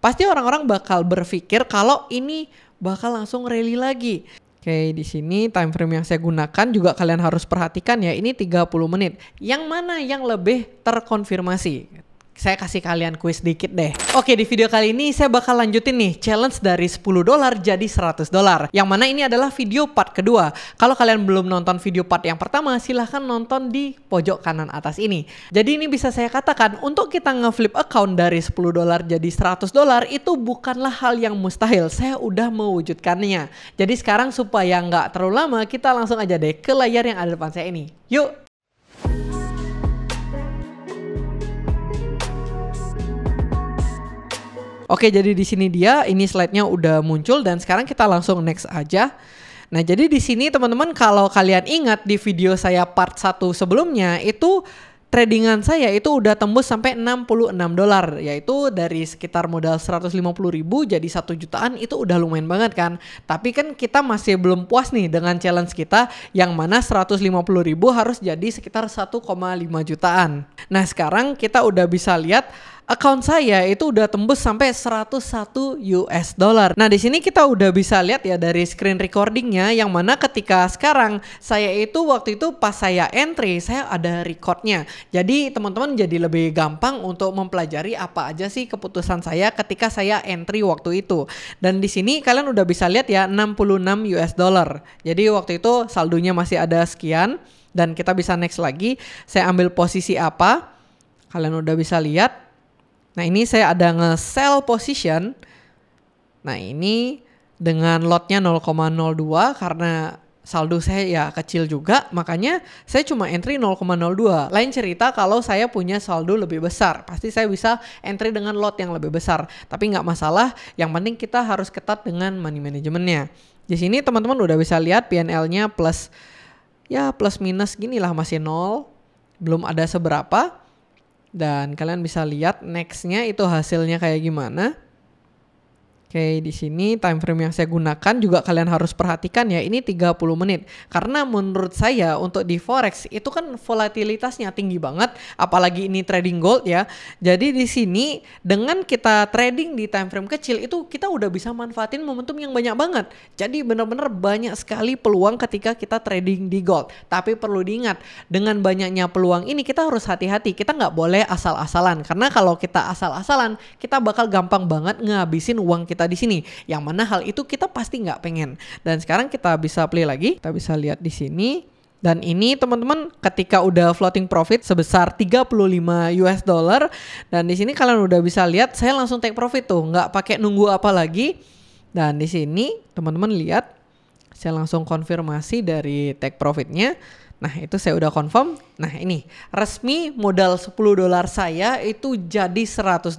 pasti orang-orang bakal berpikir kalau ini bakal langsung rally lagi. Oke, di sini time frame yang saya gunakan juga kalian harus perhatikan ya, ini 30 menit. Yang mana yang lebih terkonfirmasi? Saya kasih kalian kuis dikit deh. Oke, di video kali ini saya bakal lanjutin nih challenge dari $10 jadi $100. Yang mana ini adalah video part kedua. Kalau kalian belum nonton video part yang pertama, silahkan nonton di pojok kanan atas ini. Jadi ini bisa saya katakan, untuk kita nge-flip account dari $10 jadi $100 itu bukanlah hal yang mustahil. Saya udah mewujudkannya. Jadi sekarang supaya nggak terlalu lama, kita langsung aja deh ke layar yang ada depan saya ini. Yuk! Oke, jadi di sini dia, ini slide-nya udah muncul dan sekarang kita langsung next aja. Nah, jadi di sini teman-teman, kalau kalian ingat di video saya part 1 sebelumnya itu tradingan saya itu udah tembus sampai $66, yaitu dari sekitar modal 150.000 jadi 1 jutaan, itu udah lumayan banget kan. Tapi kan kita masih belum puas nih dengan challenge kita yang mana 150.000 harus jadi sekitar 1,5 jutaan. Nah, sekarang kita udah bisa lihat account saya itu udah tembus sampai $101. Nah, di sini kita udah bisa lihat ya dari screen recordingnya, yang mana ketika sekarang saya itu waktu itu pas saya entry, saya ada recordnya. Jadi teman-teman jadi lebih gampang untuk mempelajari apa aja sih keputusan saya ketika saya entry waktu itu. Dan di sini kalian udah bisa lihat ya $66. Jadi waktu itu saldonya masih ada sekian dan kita bisa next lagi. Saya ambil posisi apa? Kalian udah bisa lihat. Nah, ini saya ada nge-sell position. Nah, ini dengan lotnya 0,02 karena saldo saya ya kecil juga, makanya saya cuma entry 0,02. Lain cerita kalau saya punya saldo lebih besar, pasti saya bisa entry dengan lot yang lebih besar. Tapi nggak masalah, yang penting kita harus ketat dengan money manajemennya. Di sini teman-teman udah bisa lihat PNL-nya plus minus gini lah, masih 0, belum ada seberapa. Dan kalian bisa lihat nextnya itu hasilnya kayak gimana. Oke, di sini time frame yang saya gunakan juga kalian harus perhatikan ya, ini 30 menit. Karena menurut saya untuk di forex itu kan volatilitasnya tinggi banget, apalagi ini trading gold ya. Jadi di sini dengan kita trading di time frame kecil itu kita udah bisa manfaatin momentum yang banyak banget. Jadi benar-benar banyak sekali peluang ketika kita trading di gold. Tapi perlu diingat, dengan banyaknya peluang ini kita harus hati-hati. Kita nggak boleh asal-asalan, karena kalau kita asal-asalan kita bakal gampang banget ngabisin uang kita di sini, yang mana hal itu kita pasti nggak pengen. Dan sekarang kita bisa play lagi, kita bisa lihat di sini. Dan ini teman-teman ketika udah floating profit sebesar $35, dan di sini kalian udah bisa lihat saya langsung take profit tuh, nggak pakai nunggu apa lagi. Dan di sini teman-teman lihat saya langsung konfirmasi dari take profitnya. Nah, itu saya udah confirm. Nah, ini resmi modal $10 saya itu jadi $100.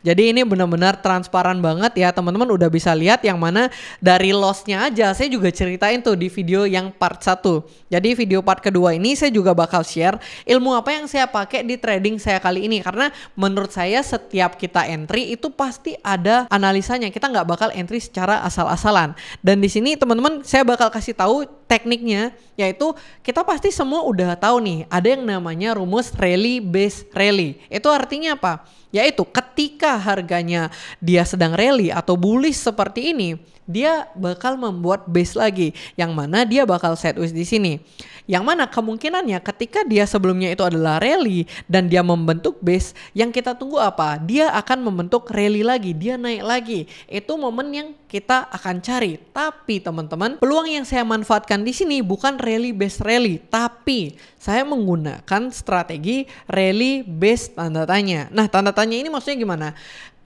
Jadi ini benar-benar transparan banget ya, teman-teman udah bisa lihat, yang mana dari lossnya aja saya juga ceritain tuh di video yang part 1. Jadi video part kedua ini saya juga bakal share ilmu apa yang saya pakai di trading saya kali ini, karena menurut saya setiap kita entry itu pasti ada analisanya. Kita nggak bakal entry secara asal-asalan. Dan di sini teman-teman saya bakal kasih tahu tekniknya, yaitu kita pasti semua udah tahu nih, ada yang namanya rumus rally base rally. Itu artinya apa? Yaitu ketika harganya dia sedang rally atau bullish seperti ini, dia bakal membuat base lagi, yang mana dia bakal sideways di sini. Yang mana kemungkinannya ketika dia sebelumnya itu adalah rally dan dia membentuk base, yang kita tunggu apa? Dia akan membentuk rally lagi, dia naik lagi. Itu momen yang kita akan cari. Tapi teman-teman, peluang yang saya manfaatkan di sini bukan rally base rally, tapi saya menggunakan strategi rally base tanda tanya. Nah, tanda tanya ini maksudnya gimana?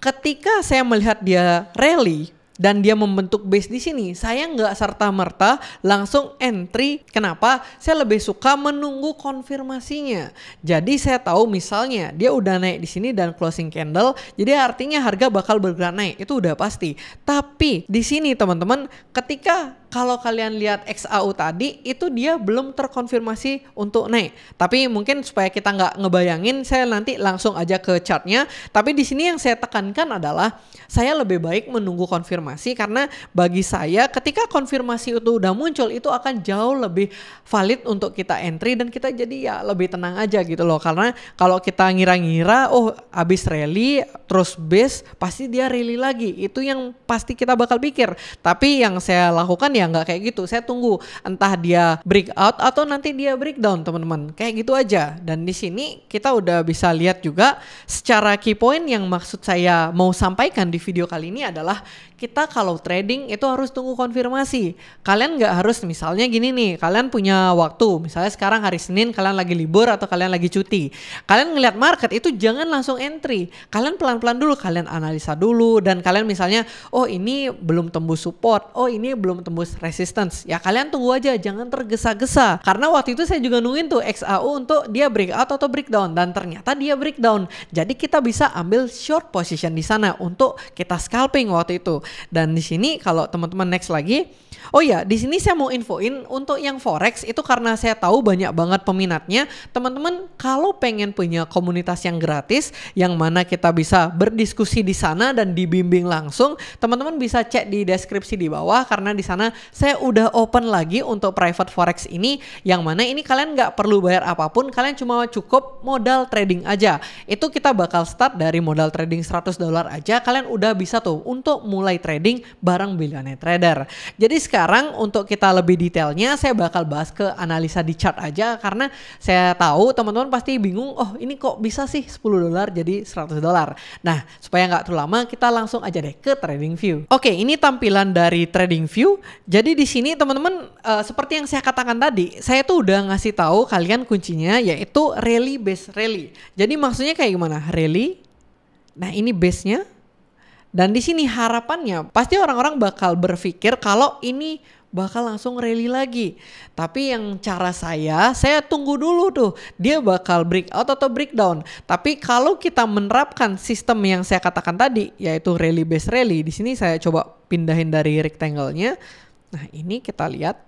Ketika saya melihat dia rally dan dia membentuk base di sini, saya nggak serta-merta langsung entry. Kenapa? Saya lebih suka menunggu konfirmasinya. Jadi saya tahu misalnya dia udah naik di sini dan closing candle, jadi artinya harga bakal bergerak naik, itu udah pasti. Tapi di sini teman-teman, ketika kalau kalian lihat XAU tadi itu dia belum terkonfirmasi untuk naik. Tapi mungkin supaya kita nggak ngebayangin, saya nanti langsung aja ke chartnya. Tapi di sini yang saya tekankan adalah saya lebih baik menunggu konfirmasi, karena bagi saya ketika konfirmasi itu udah muncul itu akan jauh lebih valid untuk kita entry dan kita jadi ya lebih tenang aja gitu loh. Karena kalau kita ngira-ngira oh abis rally terus base pasti dia rally lagi, itu yang pasti kita bakal pikir. Tapi yang saya lakukan ya nggak kayak gitu, saya tunggu entah dia breakout atau nanti dia breakdown teman-teman, kayak gitu aja. Dan di sini kita udah bisa lihat juga secara key point yang maksud saya mau sampaikan di video kali ini adalah kita kalau trading itu harus tunggu konfirmasi. Kalian nggak harus misalnya gini nih, kalian punya waktu, misalnya sekarang hari Senin kalian lagi libur atau kalian lagi cuti, kalian ngeliat market itu jangan langsung entry, kalian pelan-pelan dulu, kalian analisa dulu, dan kalian misalnya oh ini belum tembus support, oh ini belum tembus resistance, ya kalian tunggu aja, jangan tergesa-gesa. Karena waktu itu saya juga nungguin tuh XAU untuk dia breakout atau breakdown, dan ternyata dia breakdown, jadi kita bisa ambil short position di sana untuk kita scalping waktu itu. Dan di sini kalau teman-teman next lagi, oh ya di sini saya mau infoin untuk yang forex itu, karena saya tahu banyak banget peminatnya. Teman-teman kalau pengen punya komunitas yang gratis, yang mana kita bisa berdiskusi di sana dan dibimbing langsung, teman-teman bisa cek di deskripsi di bawah, karena di sana saya udah open lagi untuk private forex ini, yang mana ini kalian nggak perlu bayar apapun, kalian cuma cukup modal trading aja. Itu kita bakal start dari modal trading $100 aja, kalian udah bisa tuh untuk mulai trading bareng Billionaire Trader. Jadi sekarang untuk kita lebih detailnya saya bakal bahas ke analisa di chart aja, karena saya tahu teman-teman pasti bingung, oh ini kok bisa sih $10 jadi $100. Nah supaya nggak terlalu lama kita langsung aja deh ke trading view. Oke, ini tampilan dari trading view. Jadi di sini teman-teman seperti yang saya katakan tadi, saya tuh udah ngasih tahu kalian kuncinya yaitu rally base rally. Jadi maksudnya kayak gimana? Rally. Nah ini base-nya. Dan di sini harapannya pasti orang-orang bakal berpikir kalau ini bakal langsung rally lagi. Tapi yang cara saya tunggu dulu tuh dia bakal breakout atau breakdown. Tapi kalau kita menerapkan sistem yang saya katakan tadi yaitu rally base rally, di sini saya coba pindahin dari rectangle-nya. Nah ini kita lihat,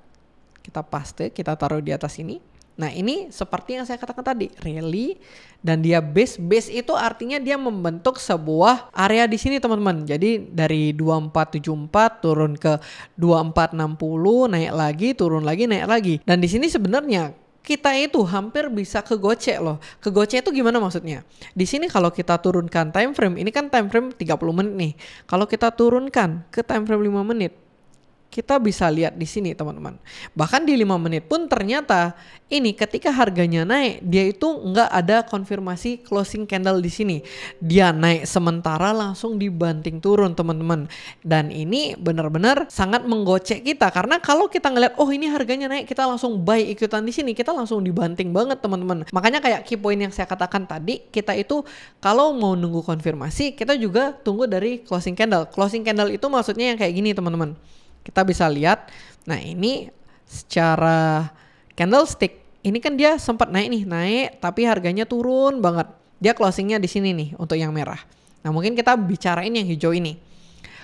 kita paste, kita taruh di atas ini. Nah ini seperti yang saya katakan tadi, rally dan dia base itu artinya dia membentuk sebuah area di sini teman-teman. Jadi dari 2474 turun ke 2460, naik lagi, turun lagi, naik lagi. Dan di sini sebenarnya kita itu hampir bisa kegocek loh. Kegocek itu gimana maksudnya? Di sini kalau kita turunkan time frame, ini kan time frame 30 menit nih. Kalau kita turunkan ke time frame 5 menit, kita bisa lihat di sini teman-teman. Bahkan di 5 menit pun ternyata ini ketika harganya naik, dia itu nggak ada konfirmasi closing candle di sini. Dia naik sementara langsung dibanting turun teman-teman. Dan ini benar-benar sangat menggocek kita, karena kalau kita ngeliat oh ini harganya naik, kita langsung buy ikutan di sini, kita langsung dibanting banget teman-teman. Makanya kayak key point yang saya katakan tadi, kita itu kalau mau nunggu konfirmasi, kita juga tunggu dari closing candle. Closing candle itu maksudnya yang kayak gini teman-teman. Kita bisa lihat, nah ini secara candlestick, ini kan dia sempat naik nih, naik tapi harganya turun banget. Dia closingnya di sini nih untuk yang merah. Nah mungkin kita bicarain yang hijau ini.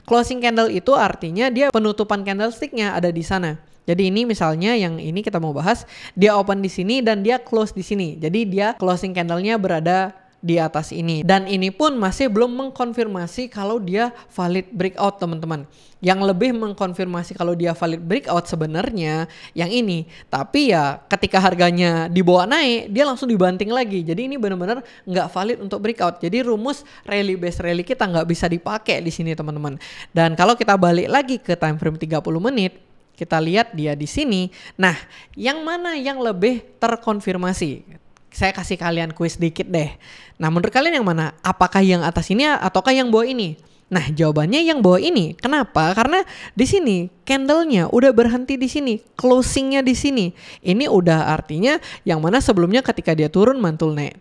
Closing candle itu artinya dia penutupan candlesticknya ada di sana. Jadi ini misalnya yang ini kita mau bahas, dia open di sini dan dia close di sini. Jadi dia closing candlenya berada di atas ini, dan ini pun masih belum mengkonfirmasi kalau dia valid breakout teman-teman. Yang lebih mengkonfirmasi kalau dia valid breakout sebenarnya yang ini, tapi ya ketika harganya dibawa naik dia langsung dibanting lagi. Jadi ini benar-benar nggak valid untuk breakout. Jadi rumus rally base rally kita nggak bisa dipakai di sini teman-teman. Dan kalau kita balik lagi ke time frame 30 menit, kita lihat dia di sini. Nah, yang mana yang lebih terkonfirmasi? Saya kasih kalian kuis dikit deh. Nah menurut kalian yang mana? Apakah yang atas ini ataukah yang bawah ini? Nah jawabannya yang bawah ini. Kenapa? Karena di sini candlenya udah berhenti di sini, closingnya di sini. Ini udah artinya yang mana sebelumnya ketika dia turun mantul naik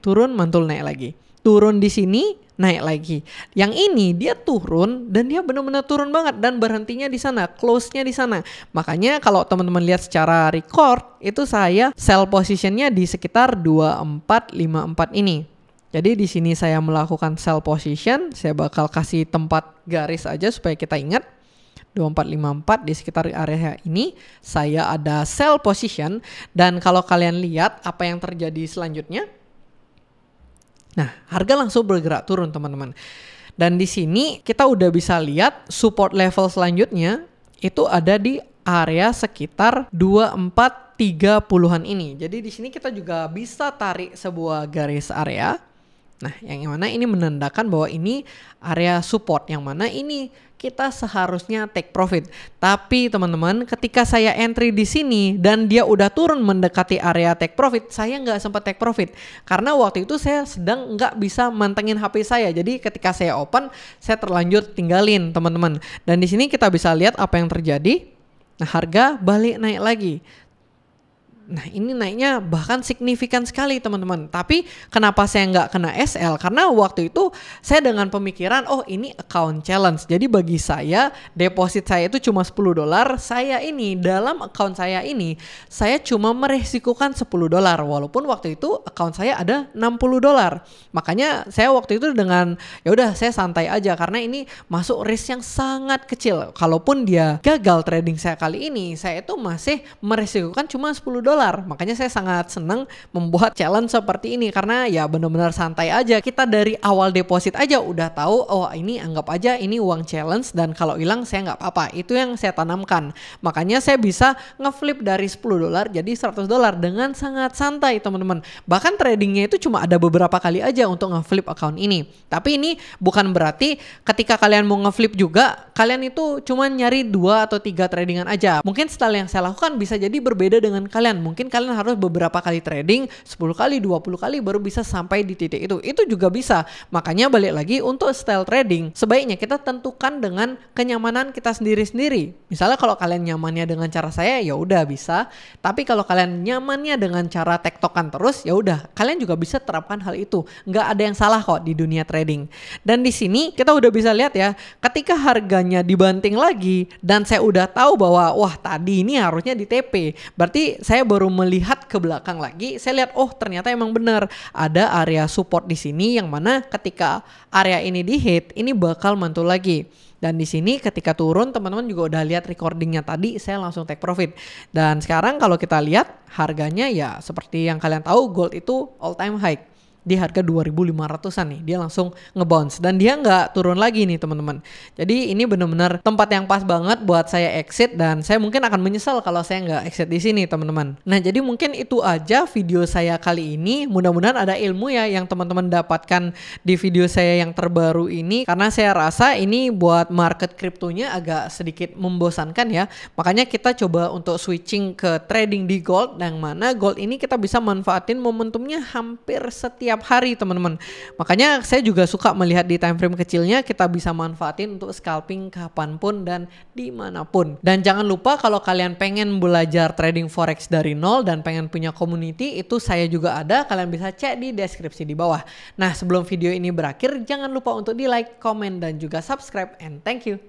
lagi. Turun di sini, naik lagi. Yang ini dia turun dan dia benar-benar turun banget dan berhentinya di sana, close-nya di sana. Makanya kalau teman-teman lihat secara record itu saya sell positionnya di sekitar 2454 ini. Jadi di sini saya melakukan sell position, saya bakal kasih tempat garis aja supaya kita ingat. 2454 di sekitar area ini saya ada sell position, dan kalau kalian lihat apa yang terjadi selanjutnya, nah harga langsung bergerak turun teman-teman. Dan di sini kita udah bisa lihat support level selanjutnya itu ada di area sekitar 2430-an ini. Jadi di sini kita juga bisa tarik sebuah garis area. Nah, yang mana ini menandakan bahwa ini area support, yang mana ini kita seharusnya take profit. Tapi teman-teman, ketika saya entry di sini dan dia udah turun mendekati area take profit, saya nggak sempat take profit karena waktu itu saya sedang nggak bisa mantengin HP saya. Jadi ketika saya open, saya terlanjur tinggalin teman-teman. Dan di sini kita bisa lihat apa yang terjadi. Nah, harga balik naik lagi. Nah, ini naiknya bahkan signifikan sekali teman-teman. Tapi kenapa saya nggak kena SL? Karena waktu itu saya dengan pemikiran, oh ini account challenge. Jadi bagi saya, deposit saya itu cuma $10. Saya ini, dalam account saya ini, saya cuma meresikukan $10. Walaupun waktu itu account saya ada $60. Makanya saya waktu itu dengan, ya udah saya santai aja. Karena ini masuk risk yang sangat kecil. Kalaupun dia gagal trading saya kali ini, saya itu masih meresikukan cuma $10. Makanya saya sangat senang membuat challenge seperti ini karena ya benar-benar santai aja. Kita dari awal deposit aja udah tahu, oh ini anggap aja ini uang challenge dan kalau hilang saya nggak apa-apa. Itu yang saya tanamkan. Makanya saya bisa ngeflip dari $10 jadi $100 dengan sangat santai teman-teman. Bahkan tradingnya itu cuma ada beberapa kali aja untuk ngeflip account ini. Tapi ini bukan berarti ketika kalian mau ngeflip juga kalian itu cuma nyari 2 atau 3 tradingan aja. Mungkin style yang saya lakukan bisa jadi berbeda dengan kalian. Mungkin kalian harus beberapa kali trading, 10 kali, 20 kali baru bisa sampai di titik itu. Itu juga bisa. Makanya balik lagi untuk style trading, sebaiknya kita tentukan dengan kenyamanan kita sendiri-sendiri. Misalnya kalau kalian nyamannya dengan cara saya, ya udah bisa. Tapi kalau kalian nyamannya dengan cara tektokan terus, ya udah, kalian juga bisa terapkan hal itu. Nggak ada yang salah kok di dunia trading. Dan di sini kita udah bisa lihat ya, ketika harganya dibanting lagi dan saya udah tahu bahwa wah tadi ini harusnya di TP. Berarti saya baru melihat ke belakang lagi, saya lihat oh ternyata emang benar ada area support di sini yang mana ketika area ini di hit ini bakal mantul lagi. Dan di sini ketika turun teman-teman juga udah lihat recordingnya tadi, saya langsung take profit. Dan sekarang kalau kita lihat harganya ya seperti yang kalian tahu, gold itu all time high di harga 2.500-an nih, dia langsung ngebounce dan dia nggak turun lagi nih teman-teman. Jadi ini benar-benar tempat yang pas banget buat saya exit dan saya mungkin akan menyesal kalau saya nggak exit di sini teman-teman. Nah jadi mungkin itu aja video saya kali ini. Mudah-mudahan ada ilmu ya yang teman-teman dapatkan di video saya yang terbaru ini, karena saya rasa ini buat market kriptonya agak sedikit membosankan ya. Makanya kita coba untuk switching ke trading di gold, yang mana gold ini kita bisa manfaatin momentumnya hampir setiap hari teman-teman. Makanya saya juga suka melihat di time frame kecilnya, kita bisa manfaatin untuk scalping kapanpun dan dimanapun. Dan jangan lupa kalau kalian pengen belajar trading forex dari nol dan pengen punya community, itu saya juga ada, kalian bisa cek di deskripsi di bawah. Nah sebelum video ini berakhir, jangan lupa untuk di like, comment, dan juga subscribe, and thank you.